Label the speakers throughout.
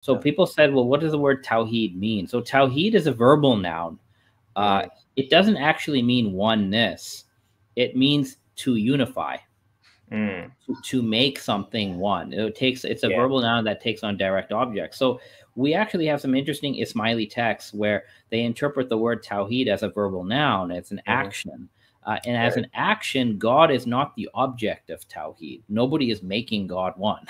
Speaker 1: So people said, well, what does the word Tawhid mean? So Tawhid is a verbal noun. It doesn't actually mean oneness. It means to unify, to make something one. It's a verbal noun that takes on direct objects. So we actually have some interesting Ismaili texts where they interpret the word Tawhid as a verbal noun. It's an action. And as an action, God is not the object of Tawhid. Nobody is making God one,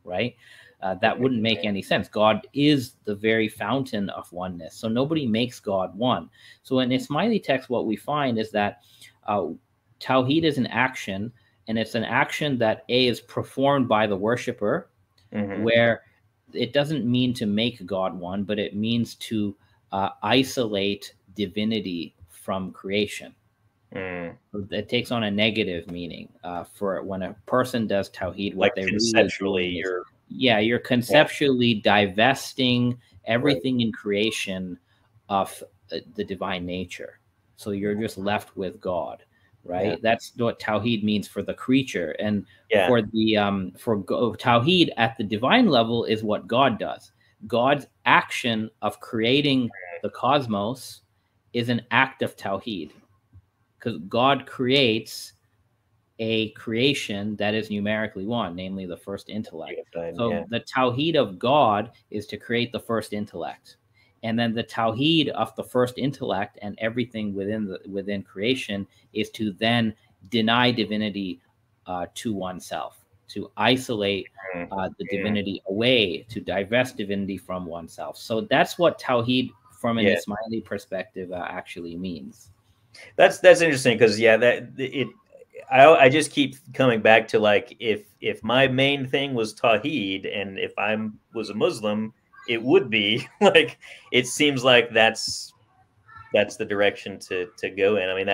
Speaker 1: right? That wouldn't make any sense. God is the very fountain of oneness. So nobody makes God one. So in Ismaili text, what we find is that Tawhid is an action, and it's an action that is performed by the worshiper, where it doesn't mean to make God one, but it means to isolate divinity from creation. It takes on a negative meaning for when a person does Tawhid. What they
Speaker 2: conceptually,
Speaker 1: really you're conceptually divesting everything in creation of the divine nature. So you're just left with God, right? That's what Tawhid means for the creature, and for the Tawhid at the divine level is what God does. God's action of creating the cosmos is an act of Tawhid, because God creates a creation that is numerically one, namely the first intellect. So the Tawhid of God is to create the first intellect. And then the Tawhid of the first intellect and everything within creation is to then deny divinity to oneself, to isolate the divinity away, to divest divinity from oneself. So that's what Tawhid from an Ismaili perspective actually means.
Speaker 2: That's interesting, because I just keep coming back to, like, if my main thing was Tawhid, and if I was a Muslim, it would be like, it seems like that's the direction to go in. I mean,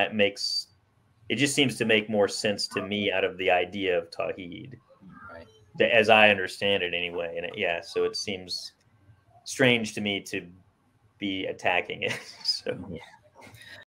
Speaker 2: it just seems to make more sense to me out of the idea of Tawhid, as I understand it anyway. And so it seems strange to me to be attacking it. So